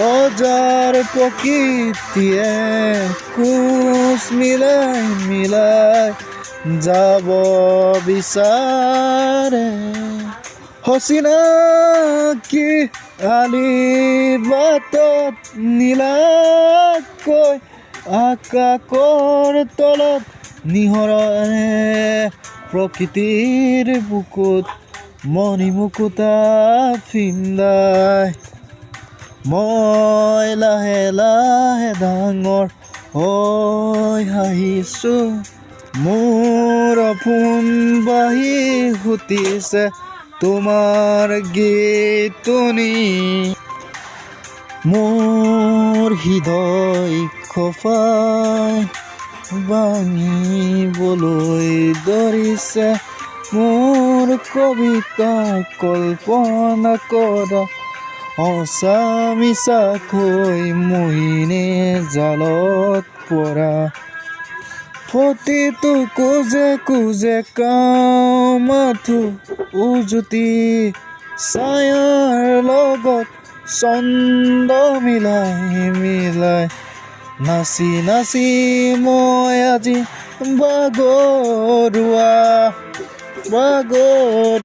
অজাৰ প্ৰকৃতিয়ে খোজ মিলাই মিলাই যাব বিচাৰে অচিনাকি আলি বাটত নীলাকৈ আকাশৰ তলত নিহৰে প্ৰকৃতিৰ বুকুত মণিমুকুতা পিন্ধাই মই লাহে লাহে ডাঙৰ হৈ আহিছোঁ মোৰ আপোন বাহি সুতিছে তোমাৰ গীত শুনি মোৰ হৃদয় খপাই ভাঙিবলৈ ধৰিছে মোৰ কবিতা কল্পনা কৰা সঁচা মিছাকৈ মোহিনী জালত পৰা প্ৰতিটো কোজে কোজে কাওঁ মাথো উজুতি ছায়াৰ লগত ছন্দ মিলাই মিলাই নাচি নাচি মই আজি বাগৰুৱা